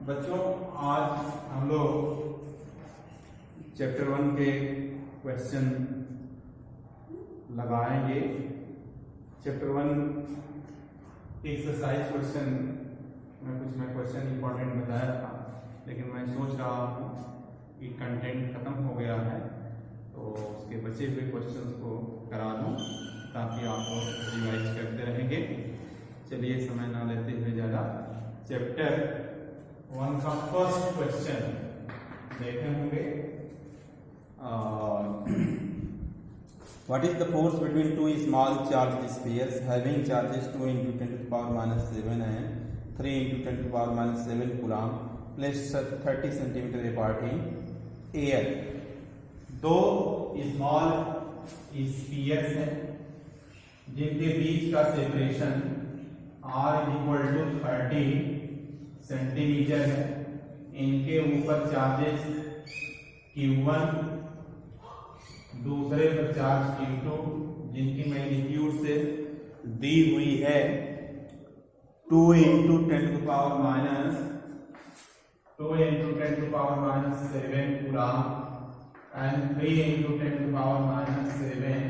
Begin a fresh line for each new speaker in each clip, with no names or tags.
बच्चों आज हम लोग चैप्टर 1 के क्वेश्चन लगाएंगे। चैप्टर 1 एक्सरसाइज क्वेश्चन मैं क्वेश्चन इंपॉर्टेंट बताया था, लेकिन मैं सोच रहा हूँ कि कंटेंट खत्म हो गया है तो उसके बचे हुए क्वेश्चंस को करा दूँ ताकि आप रिवाइज करते रहेंगे। चलिए समय ना लेते हुए ज़्यादा चैप्टर 1 का फर्स्ट क्वेश्चन देखे होंगे।
What is the force between two small charged spheres having charges 2 into 10 to the power minus 7 and 3 into 10 to the power minus 7 coulomb placed 30 centimeter apart in air?
दो small spheres हैं जिनके बीच का separation r = 30 centimetre है। इनके ऊपर charges Q1, दूसरे पर charge Q2 जिनकी मैग्नीट्यूड से दी हुई है 2 into 10 to the power minus 7 coulomb and 3 into 10 to the power minus 7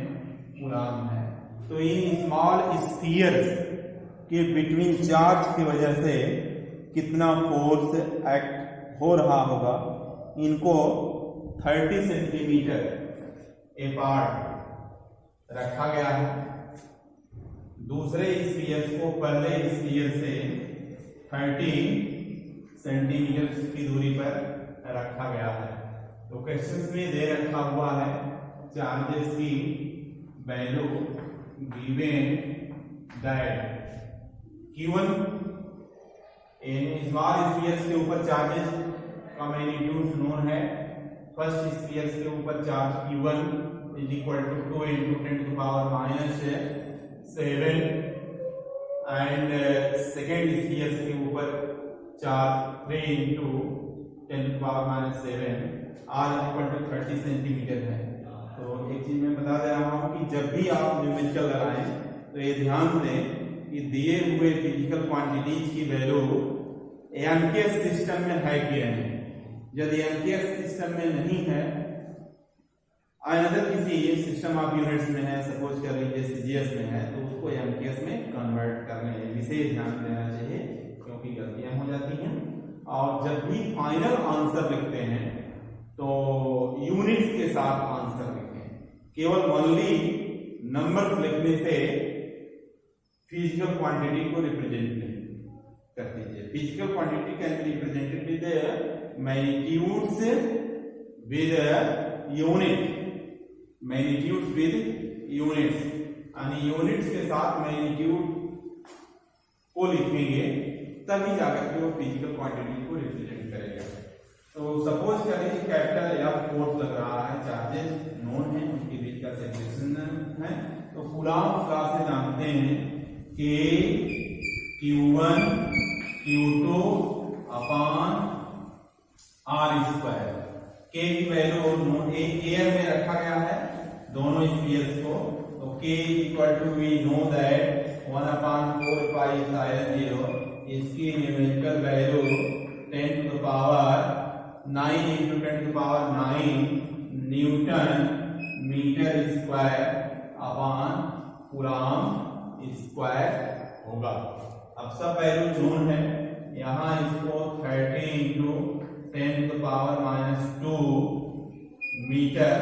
coulomb है। तो इन स्मॉल स्फीयर्स के बिटवीन चार्ज की वजह से कितना फोर्स एक्ट हो रहा होगा, इनको 30 सेंटीमीटर अपार्ट रखा गया है। दूसरे स्फीयर को पहले स्फीयर से 30 सेंटीमीटर की दूरी पर रखा गया है। तो क्वेश्चंस में दे रखा हुआ है चार्जेस की value given that Q1 in small spheres के ऊपर चार्जेस का मैग्नीट्यूड नोन है। फर्स्ट स्फीयर्स के ऊपर charge Q1 = 2 into 10 to the power minus 7 and second spheres के ऊपर charge 3 into 10 to the power minus 7 r = 30 centimetre है। तो एक चीज मैं बता दे रहा हूं कि जब भी आप न्यूमेरिकल लगाएं तो ये ध्यान दें कि दिए हुए फिजिकल क्वांटिटीज की वैल्यू एम्पियर सिस्टम में है कि नहीं। यदि एम्पियर सिस्टम में नहीं है, अनदर किसी सिस्टम ऑफ यूनिट्स में है, सपोज कर लीजिए सीजीएस में है, तो उसको एम्पियर्स में कन्वर्ट करने में विशेष ध्यान देना चाहिए क्योंकि गलतियां हो जाती हैं। और जब भी फाइनल आंसर लिखते हैं तो यूनिट्स के साथ आंसर लिखें। केवल ओनली नंबर लिखने से फिजिकल क्वांटिटी को रिप्रेजेंट कर दीजिए। Physical quantity can be represented with magnitudes with unit, magnitudes with units, यानी यूनिट्स के साथ मैग्नीट्यूड को लिखेंगे तभी जाकर के वो फिजिकल क्वांटिटी को रिप्रेजेंट करेगा। तो सपोज करें कैपिटल F फोर्स लग रहा है, चार्जेस नोन है, उनके बीच का सेपरेशन है। तो कूलम्ब का से जानते हैं कि Q1 Q2 upon r²। K की वैल्यू एयर में रखा गया है दोनों स्फीयर्स को। तो K = we know that 1/4πε0, इसकी numerical value 10 to the power 9 into 10 to the power 9 newton metre square upon coulomb square होगा। अब सब वैल्यू नोन है, यहाँ इसको 30 into 10 to the power minus 2 metre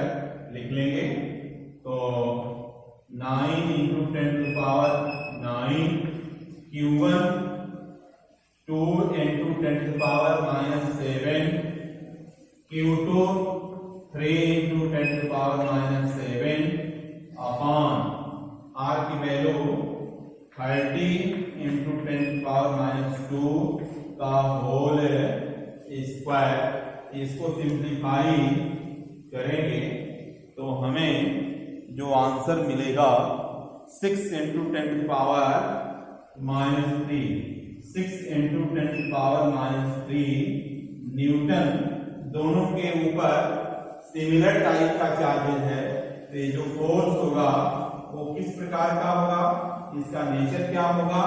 लिख लेंगे। तो 9 into 10 to the power 9 Q1 2 into 10 to the power minus 7 Q2 3 into 10 to the power minus 7 upon r की value 30 into 10 to the power minus 2 का whole square. इसको simplify करेंगे तो हमें जो आंसर मिलेगा 6 into 10 to the power minus 3, 6 into 10 to the power minus 3 Newton. दोनों के ऊपर सिमिलर टाइप का चार्जेस है, तो ये जो फोर्स होगा वो किस प्रकार का होगा, इसका नेचर क्या होगा,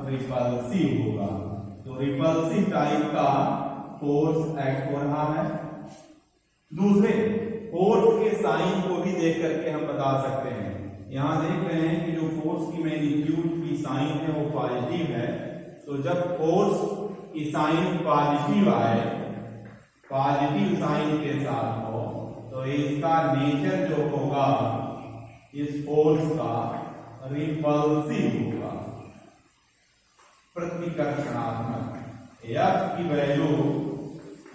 रिपल्सिव होगा। तो रिपल्सिव टाइप का फोर्स एक्ट हो रहा है। दूसरे फोर्स के साइन को भी देख करके हम बता सकते हैं। यहां देख रहे हैं कि जो फोर्स की मैग्नीट्यूड की साइन है वो पॉजिटिव है, तो जब फोर्स की साइन पॉजिटिव आए, पॉजिटिव साइन के साथ हो, तो इसका नेचर जो होगा इस फोर्स का रिपल्सिव होगा, प्रतिकर्षणात्मक। F की वैल्यू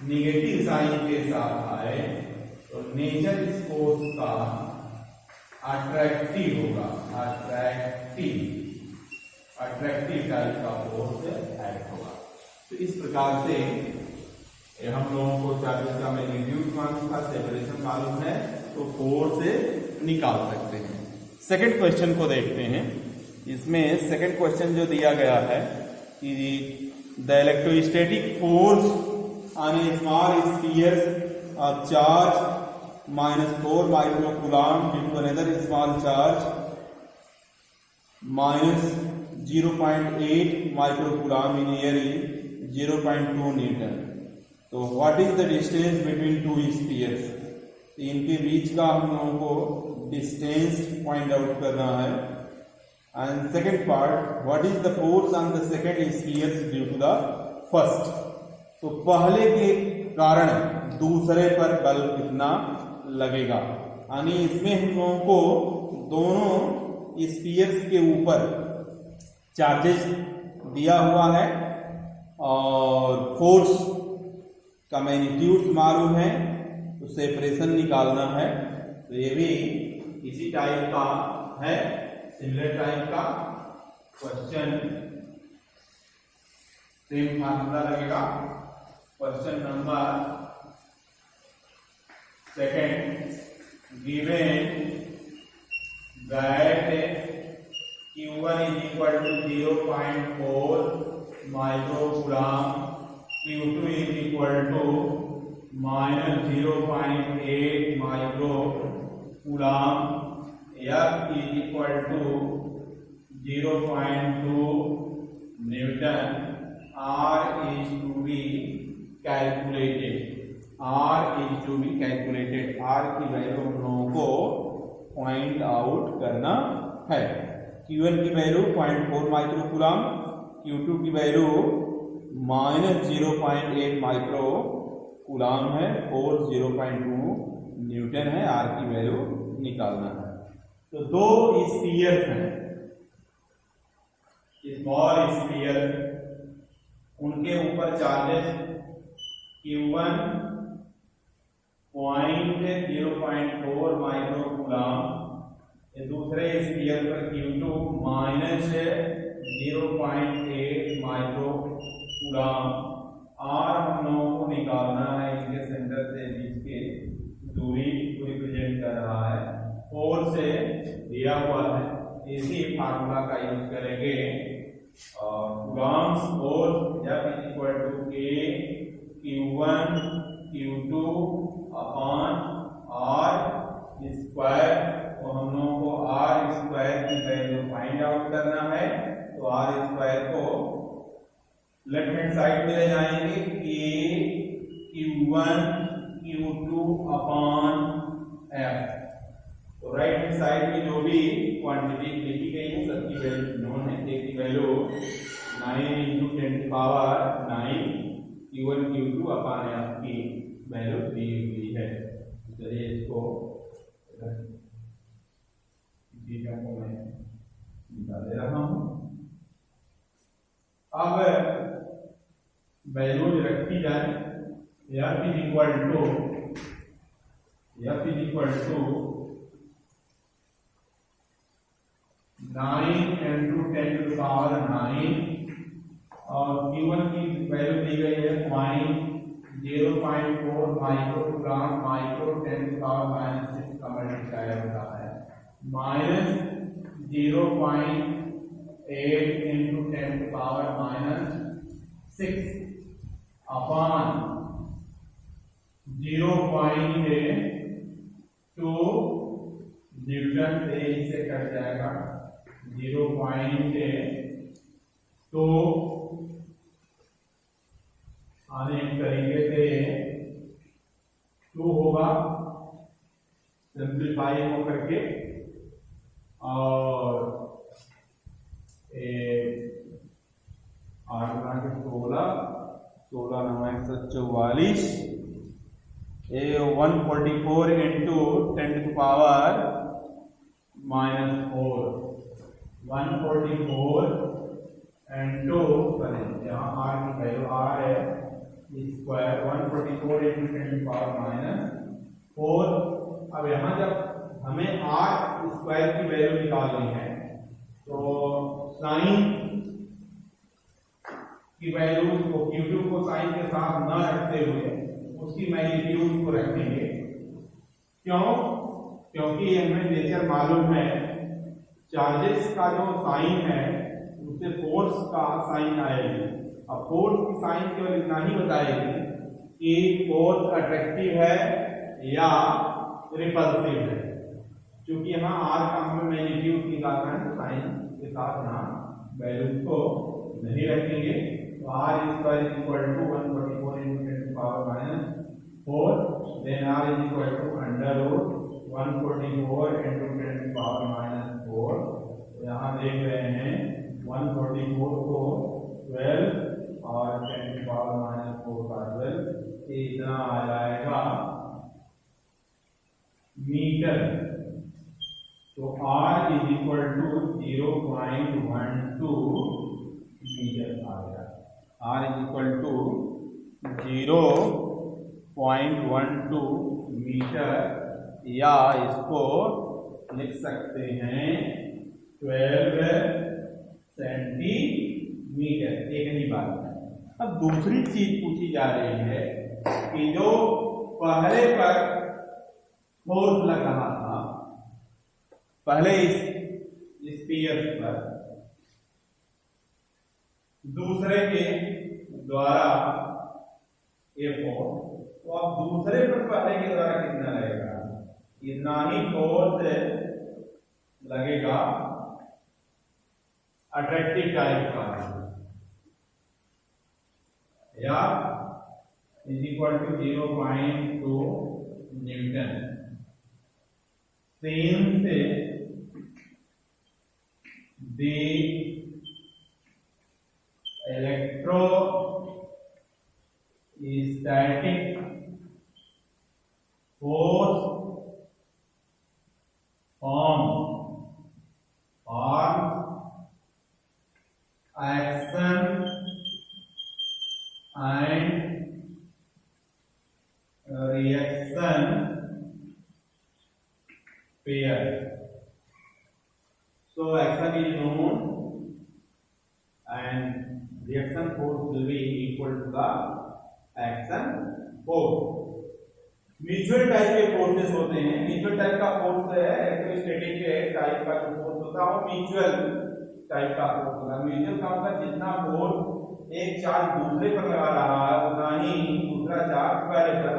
निगेटिव साइन के साथ आए तो नेचर इस फोर्स का अट्रैक्टिव होगा, अट्रैक्टिव टाइप का फोर्स एक्ट होगा। तो इस प्रकार से हम लोगों को चार्जेस का मैग्नीट्यूड मालूम था, सेपरेशन मालूम है, तो फोर्स से निकाल सकते हैं। सेकंड क्वेश्चन को देखते हैं। इसमें सेकंड क्वेश्चन जो दिया गया है कि the electrostatic force on a small sphere of charge -4 microcoulomb due to another small charge -0.8 microcoulomb in air is 0.2 newton. तो what is the distance between two spheres? इनके बीच का हम लोगों को डिस्टेंस फाइंड आउट करना है। And second part, what is the force on the second spheres due to the first? तो पहले के कारण दूसरे पर बल कितना लगेगा, यानी इसमें हम लोगों को दोनों स्फीयर्स के ऊपर चार्जेस दिया हुआ है और फोर्स का मैग्नीट्यूड मालूम है, तो सेपरेशन निकालना है। तो ये भी इसी टाइप का है, सिमिलर टाइप का क्वेश्चन, सेम फार्मूला लगेगा। Question number second, given that Q1 is equal to 0.4 microcoulomb, Q2 is equal to -0.8 microcoulomb, F is equal to 0.2 Newton, R is to be calculated, R की value हम लोगों को point out करना है। Q1 की value 0.4 माइक्रोकूलम्ब, Q2 की value -0.8 माइक्रोकूलम्ब है, force 0.2 Newton है, R की वैल्यू निकालना है। तो दो स्फीयर्स हैं, स्मॉल स्फीयर, उनके ऊपर चार्जेस Q1 0.4 माइक्रोकूलम्ब, दूसरे स्फीयर पर Q2 -0.8 माइक्रोकूलम्ब। R हम लोगों को निकालना है, इनके सेंटर से बीच के दूरी को रिप्रेजेंट कर रहा है, फोर्स से दिया हुआ है। इसी फार्मूला का यूज करेंगे। Coulomb's force F is equal to K Q1 Q2 upon R square. तो हम लोगों को R स्क्वायर की वैल्यू फाइंड आउट करना है, तो R स्क्वायर को लेफ्ट हैंड साइड में ले जाएंगे, K Q1 Q2 upon F। तो राइट हैंड साइड में जो भी क्वांटिटी लिखी गई है सबकी वैल्यू नोन है। K की value 9 × 10⁹ Q1 Q2 upon F की वैल्यू दी हुई है। चलिए इसको मैं निकाल दे रहा हूं। अब वैल्यू रखी जाए, F इज इक्वल टू 9 × 10⁹ और Q1 की वैल्यू दी गई है 0.4 माइक्रोकूलम्ब, माइक्रो 10⁻⁶ का मल्टीप्लायर होता है, -0.8 × 10⁻⁶ अपॉन 0.2 न्यूटन से कट जाएगा, 0.2 अनेक तरीके से 2 होगा सिंप्लीफाई हो करके, और 8 गुना के 16 9 144, 144 इंटू 10 टू पावर -4, 144 इंटू यहाँ r की वैल्यू r है स्क्वायर, 144 इंटू 10 टू पावर -4। अब यहाँ जब हमें r स्क्वायर की वैल्यू निकालनी है तो साइन की वैल्यू को q2 को साइन के साथ न रखते हुए उसकी मैग्नीट्यूड को रखेंगे। क्यों? क्योंकि हमें नेचर मालूम है, चार्जेस का जो साइन है उससे फोर्स का साइन आएगी। अब फोर्स की साइन केवल इतना ही बताएगी कि फोर्स अट्रैक्टिव है या रिपल्सिव है। क्योंकि यहाँ r का हमें मैग्नीट्यूड निकालना है तो साइन के साथ यहाँ वैल्यू को नहीं रखेंगे। तो r square equal to 144 into 10 to power -4, then r is equal to under root 144 into 10 to power -4। तो यहाँ देख रहे हैं 144 को 12 और 10 to power -4 का 12, इतना आ जाएगा मीटर। तो r is equal to 0.12 metre आ गया। r is equal to 0.12 metre, या इसको लिख सकते हैं 12 सेंटीमीटर। एक ही बात है। अब दूसरी चीज पूछी जा रही है कि जो पहले पर फोर्स लग रहा था, पहले इस स्फीयर पर, दूसरे के द्वारा ये फोर्स, तो अब दूसरे पर पहले के द्वारा कितना लगेगा? इतना ही फोर्स लगेगा अट्रैक्टिव टाइप का, या is equal to 0.2 newton. since the electrostatic force forms action and reaction pair. So action is known and reaction force will be equal to the action force. Mutual type के forces होते हैं। Mutual type का force है electrostatic type का जो force होता है वो म्यूचुअल टाइप का फोर्स होता है। म्यूचुअल का मतलब जितना फोर्स एक चार्ज दूसरे पर लगा रहा है उतना ही दूसरा चार्ज पहले पर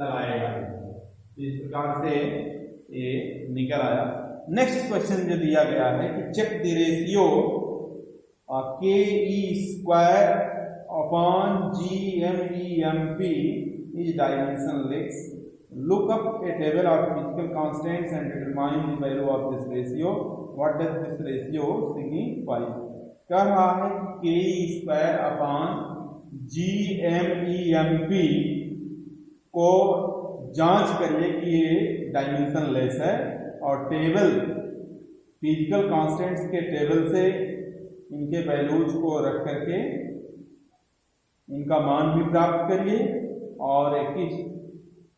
लगाएगा। इस प्रकार से ये निकल आया। नेक्स्ट क्वेश्चन जो दिया गया है कि check the ratio ke square upon gmemp is dimensionless. Look up a table of physical constants and determine the value of this ratio. What does this ratio signify? कह रहा है के स्क्वायर अपॉन gmemp को जांच करिए कि ये dimension less है, और टेबल फिजिकल कांस्टेंट्स के टेबल से इनके वैल्यूज को रख करके इनका मान भी प्राप्त करिए, और एक चीज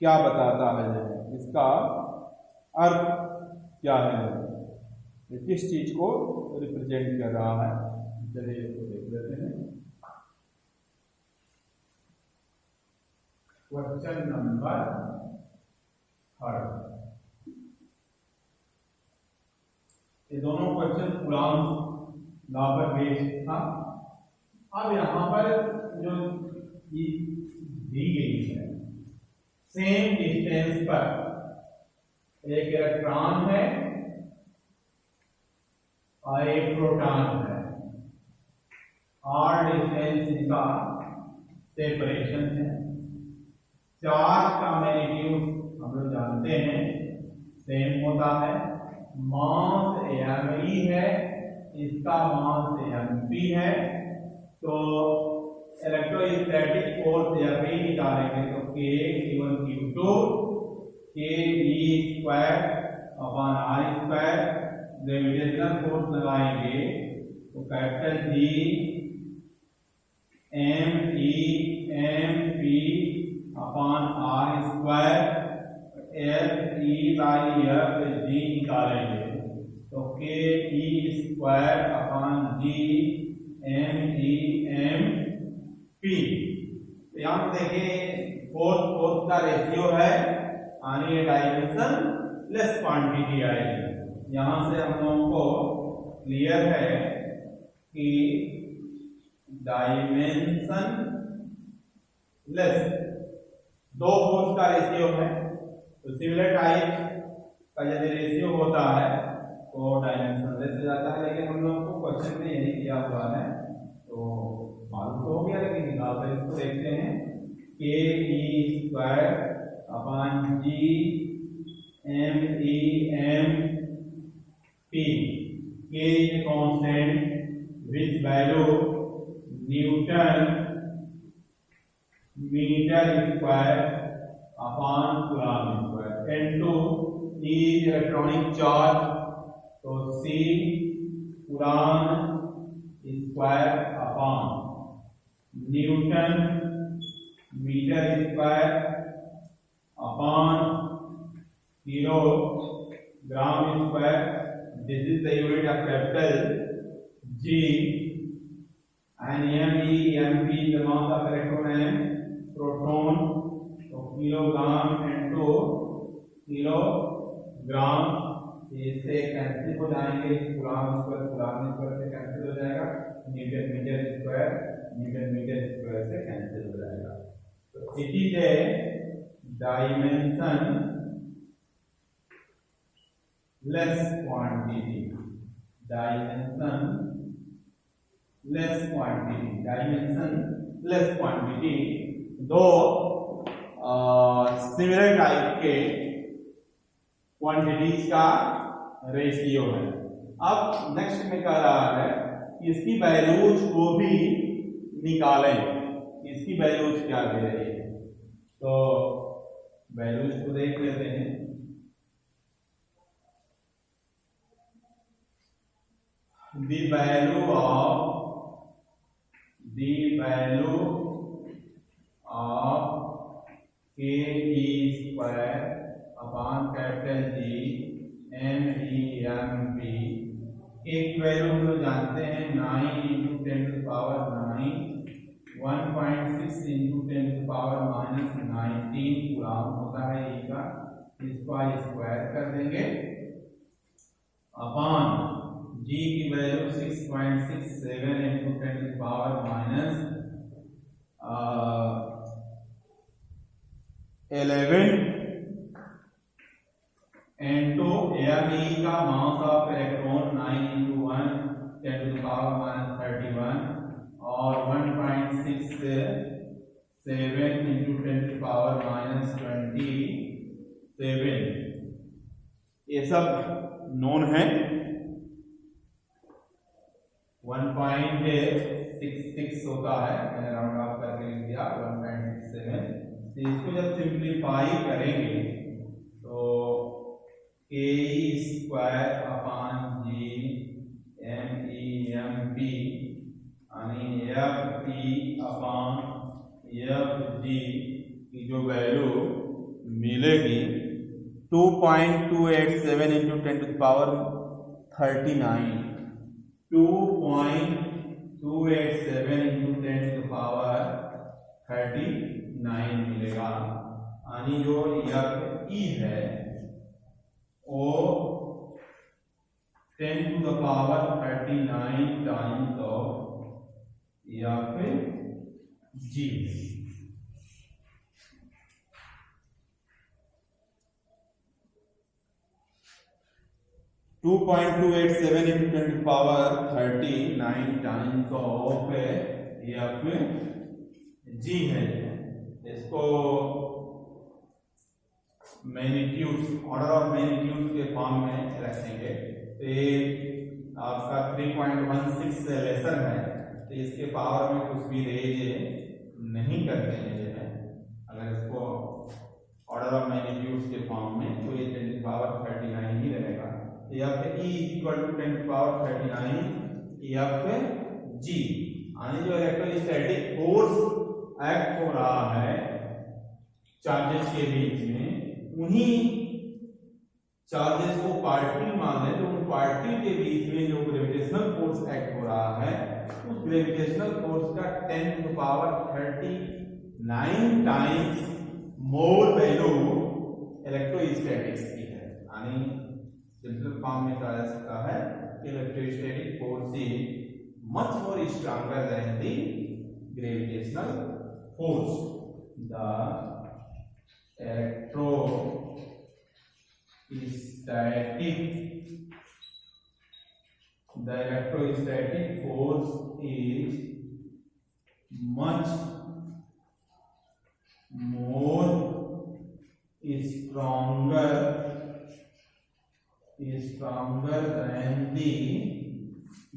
क्या बताता है, इसका अर्थ क्या है, किस चीज को रिप्रेजेंट कर रहा है। चलिए इसको देख लेते हैं। क्वेश्चन नंबर 3, ये दोनों क्वेश्चन कूलॉम लॉ पर बेस्ड था। अब यहाँ पर जो दी गई है, सेम डिस्टेंस पर एक इलेक्ट्रॉन है और एक प्रोटॉन है, और डिस्टेंस इनका सेपरेशन है। चार्ज का मैग्नीट्यूड हम लोग जानते हैं सेम होता है, मास mE है, इसका मास mP है, तो इलेक्ट्रोस्टैटिक फोर्स mE निकालेंगे तो K = Q2 Ke² upon R², gravitational force लगाएंगे तो capital G MEmP upon R², FE/F G निकालेंगे तो Ke² अपॉन G MEmP। तो यहाँ पे देखिए फोर्स का रेशियो है, यानी ये डायमेंशन लेस क्वांटिटी आएगी। यहाँ से हम लोगों को क्लियर है कि डायमेंशन लेस दो फोर्स का रेशियो है, तो सिमिलर टाइप का यदि रेशियो होता है तो डायमेंशन लेस हो जाता है, लेकिन हम लोगों को क्वेश्चन में यही दिया हुआ है तो मालूम तो हो गया, लेकिन निकाल कर इसको देखते हैं। Ke² upon G MEmP, K is a constant which value Newton meter square upon Coulomb square, into E is electronic charge, तो C Coulomb square upon Newton meter square upon kilogram square. This is the unit of capital G, and MEmP the mass of electron and proton, so kilogram into kilogram, इससे cancel हो जाएंगे, Coulomb square से cancel हो जाएगा, Newton metre square से cancel हो जाएगा। तो it is a dimension less quantity, दो सिमिलर टाइप के क्वांटिटीज का रेशियो है। अब नेक्स्ट में कह रहा है कि इसकी वैल्यूज को भी निकालें, इसकी वैल्यूज क्या दे रही है, तो वैल्यूज को देख लेते हैं। The value of Ke² upon capital G MEmP, एक वैल्यू हम लोग जानते हैं 9 × 10⁹, 1.6 × 10⁻⁻19 कूलॉम होता है E का, इसको स्क्वायर कर देंगे अपॉन G की वैल्यू 6.67 × 10⁻11 into ME का मास ऑफ इलेक्ट्रॉन 9 × 1 10⁻31 और 1.67 × 10⁻27, ये सब नोन है। 1.66 होता है, मैंने राउंड ऑफ करके लिख दिया 1.67। इसको जब सिंप्लीफाई करेंगे तो Ke² अपॉन G MEmP यानी FE अपॉन FG की जो वैल्यू मिलेगी 2.287 × 10⁻39, 2.287 × 10⁻39 मिलेगा, यानी जो FE है वो 10⁻39 times of FG। 2.287 × 10⁻39 times of FG जी है, इसको मैग्नीट्यूड, ऑर्डर ऑफ मैग्नीट्यूड के फॉर्म में रखेंगे। तो ये आपका 3.16 से लेसर है, तो इसके पावर में कुछ भी रेज नहीं करते हैं ये है। अगर इसको ऑर्डर ऑफ मैग्नीट्यूड के फॉर्म में, तो ये 10⁻39 ही रहेगा। F E equal to 10⁻39 F G, यानी जो इलेक्ट्रोस्टैटिक फोर्स एक्ट हो रहा है चार्जेस के बीच में, उन्हीं चार्जेस को पार्टिकल मान लें, तो उन पार्टिकल के बीच में जो ग्रेविटेशनल फोर्स एक्ट हो रहा है, उस ग्रेविटेशनल फोर्स का 10⁻39 टाइम्स मोर वैल्यू इलेक्ट्रोस्टैटिक्स की है। यानी सिंपल फॉर्म में कहा जा सकता है कि electrostatic force is much more stronger than the gravitational force. The electrostatic force is much more stronger than the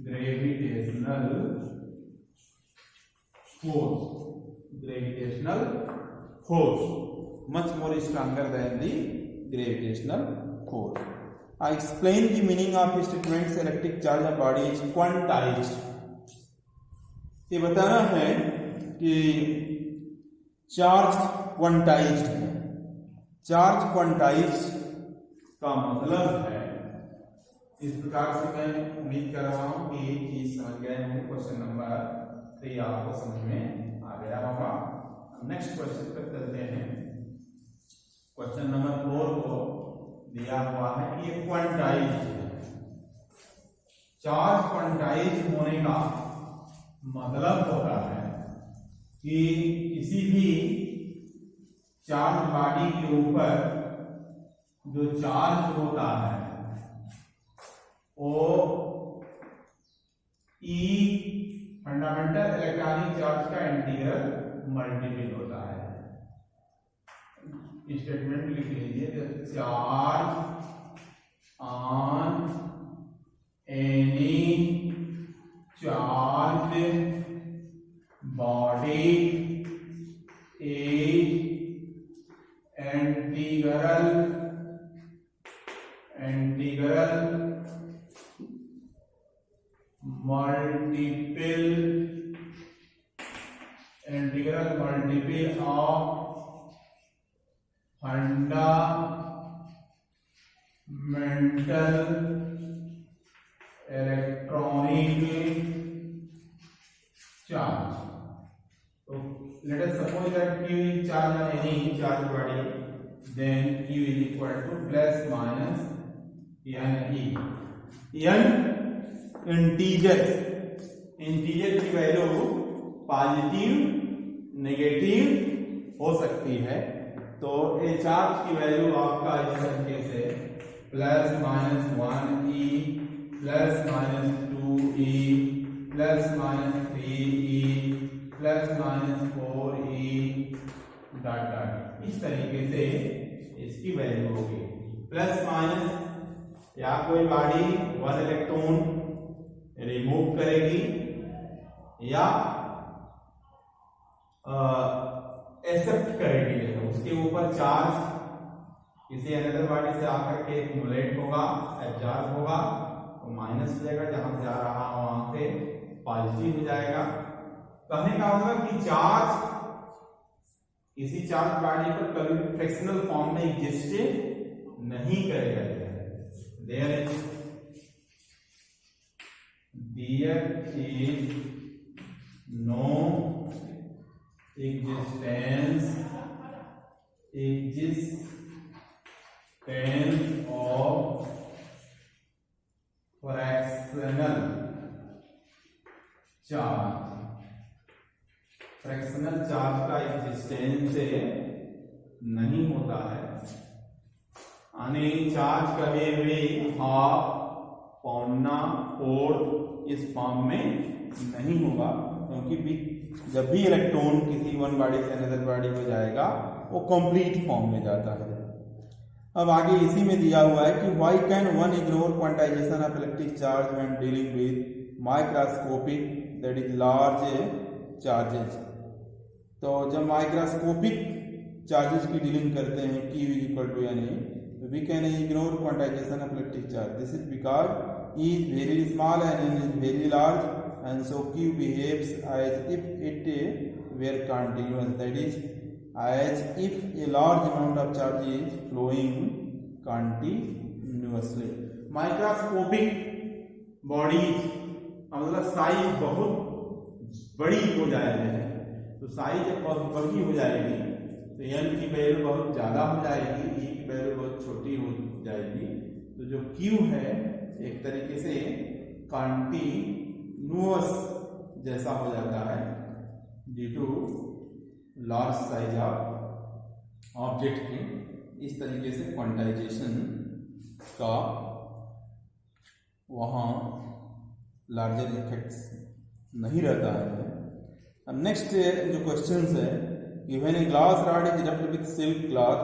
gravitational force. Gravitational force much more stronger than the gravitational force. I explain the meaning of statements electric charge of body is quantized. ये बताना है कि charge quantized है। Charge quantized का मतलब है, इस प्रकार से मैं उम्मीद कर रहा हूं कि ये चीज समझ गए होंगे। क्वेश्चन नंबर 3 आपको समझ में आ गया होगा। नेक्स्ट क्वेश्चन पर चलते हैं। क्वेश्चन नंबर 4 को दिया हुआ है कि ये क्वांटाइज्ड है। चार्ज क्वांटाइज्ड होने का मतलब होता है कि किसी भी चार्ज बॉडी के ऊपर जो चार्ज होता है वो ई फंडामेंटल इलेक्ट्रॉनिक चार्ज का इंटीग्रल मल्टीपल होता है। स्टेटमेंट लिख लीजिए, charge on any charge body is integral multiple of fundamental electronic charge. So let us suppose that Q is charge on any charge body, then Q is equal to plus minus NE. N integer की value positive negative हो सकती है। तो ये charge की value आपका इस तरीके से plus minus 1e plus minus 2e plus minus 3e plus minus 4e dot dot, इस तरीके से इसकी वैल्यू होगी। प्लस माइनस, या कोई बॉडी 1 इलेक्ट्रॉन रिमूव करेगी या एक्सेप्ट करेगी, उसके ऊपर चार्ज किसी अनदर बॉडी से आकर के एक्युमुलेट होगा, एब्जॉर्ब होगा, तो माइनस हो जाएगा, जहां से आ रहा हो वहां से पॉजिटिव हो जाएगा। कहने का मतलब कि चार्ज किसी चार्ज बॉडी पर कभी फ्रैक्शनल फॉर्म में एग्जिस्ट नहीं करेगा। There is no existence of fractional charge। Fractional charge का एग्जिस्टेंस नहीं होता है, यानी चार्ज कभी भी हाफ, पौना, फोर्थ इस फॉर्म में नहीं होगा, क्योंकि
जब भी इलेक्ट्रॉन किसी वन बॉडी से अनदर बॉडी में जाएगा वो कंप्लीट फॉर्म में जाता है। अब आगे इसी में दिया हुआ है कि why can one ignore quantization of electric charge when dealing with microscopic that is large charges. तो जब माइक्रोस्कोपिक चार्जेस की डीलिंग करते हैं Q इज इक्वल टू यानी we can ignore quantization of electric charge. This is because E is very small and N is very large, and so Q behaves as if it were continuous, that is as if a large amount of charge is flowing continuously.
Microscopic bodies मतलब size बहुत बड़ी हो जाएगी है, तो size जब बहुत बड़ी हो जाएगी तो n की वैल्यू बहुत ज्यादा हो जाएगी, E की वैल्यू बहुत छोटी हो जाएगी। तो जो Q है एक तरीके से कंटिन्यूअस जैसा हो जाता है due to large size of object की। इस तरीके से क्वांटाइजेशन का वहाँ लार्जर इफेक्ट्स नहीं रहता है। अब नेक्स्ट जो क्वेश्चंस है कि when a glass rod is rubbed with silk cloth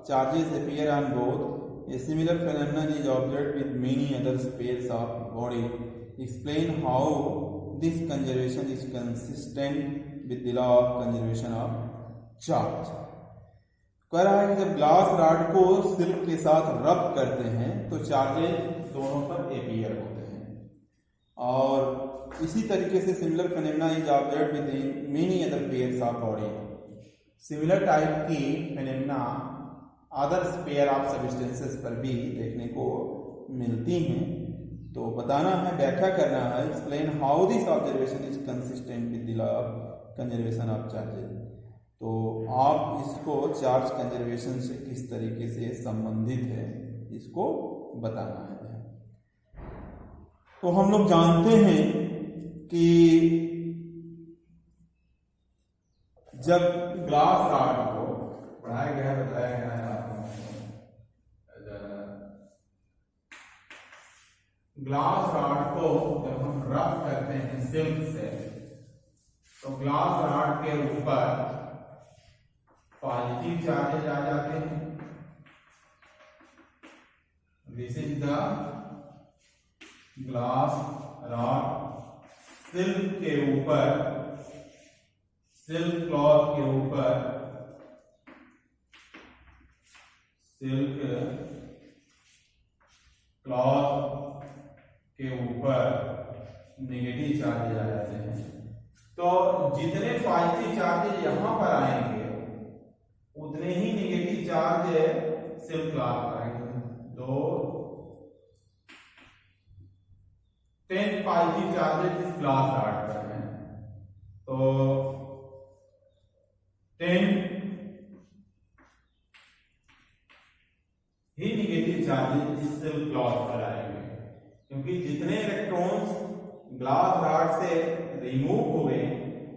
charges appear on both. A similar phenomenon is observed with many other pairs of body. Explain how this conservation is consistent with the law of conservation of charge. कह रहा है कि जब glass rod को silk के साथ रब करते हैं तो चार्जेस दोनों पर अपीयर होते हैं, और इसी तरीके से similar phenomena is observed with many other pairs of body. Similar type की phenomena other pair of substances पर भी देखने को मिलती हैं। तो बताना है, व्याख्या करना है, explain how this observation is consistent with the law of conservation of charges. तो आप इसको चार्ज कंजर्वेशन से किस तरीके से संबंधित है इसको बताना है। तो हम लोग जानते हैं कि जब ग्लास रॉड को पढ़ाया गया बताया गया है ग्लास रॉड को जब हम रब करते हैं सिल्क से तो ग्लास रॉड के ऊपर पॉजिटिव चार्जेज आ जाते हैं। This is the glass rod. Silk के ऊपर, सिल्क क्लॉथ के ऊपर, सिल्क क्लॉथ के ऊपर नेगेटिव चार्जेज आ जाते हैं। तो जितने पॉजिटिव चार्जेज यहां पर आएंगे उतने ही नेगेटिव चार्ज सिल्क क्लॉथ पर आएंगे। 10 पॉजिटिव चार्जेज इस ग्लास रॉड पर हैं, तो 10 ही नेगेटिव चार्जेज इस सिल्क क्लॉथ पर आएंगे, क्योंकि जितने इलेक्ट्रॉन्स ग्लास रॉड से रिमूव हो गए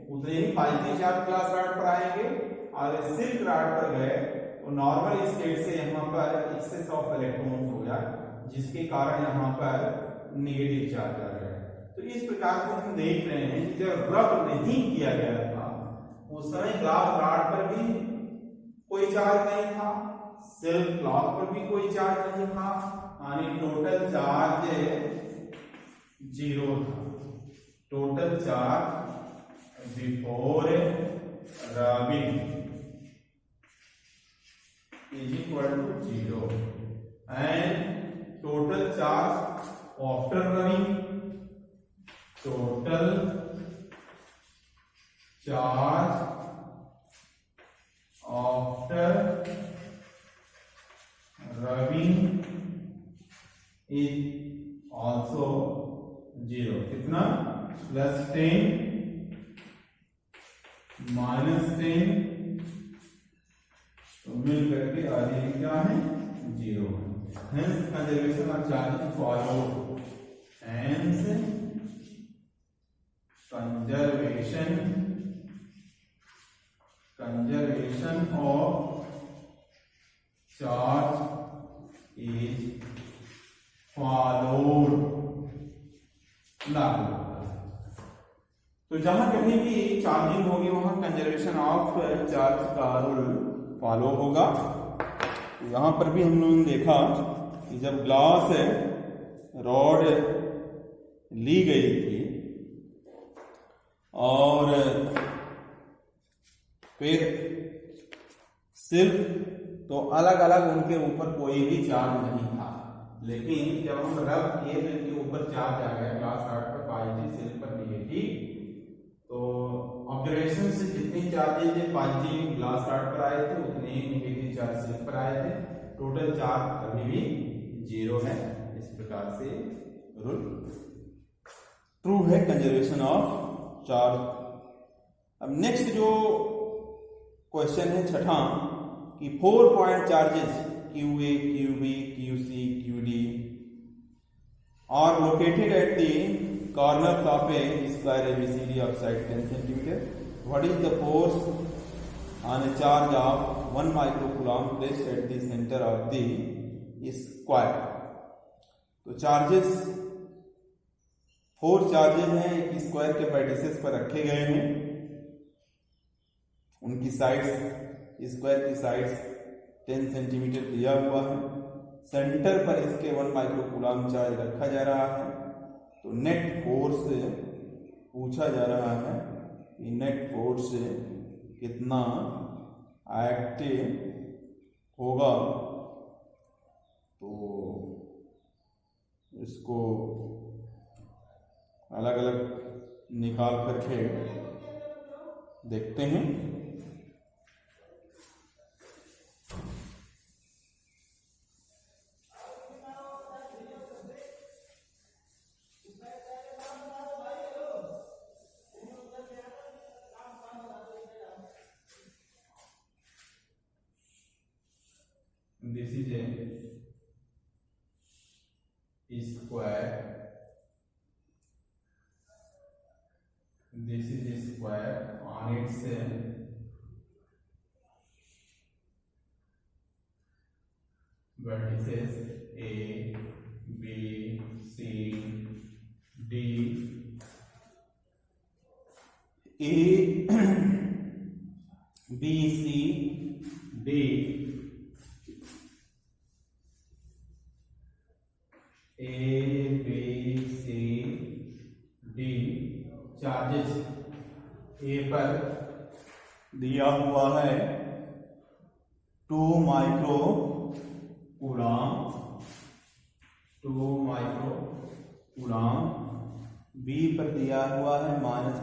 उतने ही पॉजिटिव चार्ज ग्लास रॉड पर आएंगे, और सिल्क रॉड पर गए तो नॉर्मल स्टेट से यहाँ पर एक्सेस ऑफ इलेक्ट्रॉन्स हो गया, जिसके कारण यहाँ पर नेगेटिव चार्ज आ गया। तो इस प्रकार से हम देख रहे हैं कि जब रब नहीं किया गया था उस समय ग्लास रॉड पर भी कोई चार्ज नहीं था, सिल्क क्लॉथ पर भी कोई चार्ज नहीं था, यानी टोटल चार्ज 0 था। Total charge before rubbing is equal to 0 and total charge after rubbing, total charge after rubbing is also 0। कितना? +10 -10 तो मिल करके आगे क्या है 0। Hence conservation of charges followed. Hence conservation of charge is followed। लागू तो जहां कहीं भी चार्जिंग होगी वहां कंजर्वेशन ऑफ चार्ज का रूल फॉलो होगा। यहां पर भी हम लोगों ने देखा कि जब ग्लास रॉड ली गई थी और फिर सिर्फ तो अलग अलग उनके ऊपर कोई भी चार्ज नहीं था, लेकिन जब हम रब किए तो इनके ऊपर चार्ज आ गया, ग्लास रॉड पर पॉजिटिव, सिल्क पर निगेटिव। तो ऑब्जर्वेशन से जितने चार्जेज पॉजिटिव ग्लास रॉड पर आए थे उतने ही निगेटिव चार्ज सिल्क पर आए थे। टोटल चार्ज कभी भी 0 है। इस प्रकार से रूल ट्रू है कंजर्वेशन ऑफ चार्ज। अब नेक्स्ट जो क्वेश्चन है छठा कि 4 point charges QA, QB, QC, QD are located at the corners of a square ABCD of side 10 cm. What is the force on a charge of 1 microcoulomb placed at the center of the square? तो charges 4 charges हैं, एक square के vertices पर रखे गए हैं। उनकी sides, square की साइड्स 10 सेंटीमीटर दिया हुआ है। सेंटर पर इसके 1 माइक्रोकूलम चार्ज रखा जा रहा है। तो नेट फोर्स पूछा जा रहा है कि नेट फोर्स कितना एक्टिव होगा। तो इसको अलग अलग निकाल करके देखते हैं। This is a square. This is a square. On its vertices A, B, C, D. A, B, C, D. A, B, C, D charges A पर दिया हुआ है 2 माइक्रो कूलम, B पर दिया हुआ है -5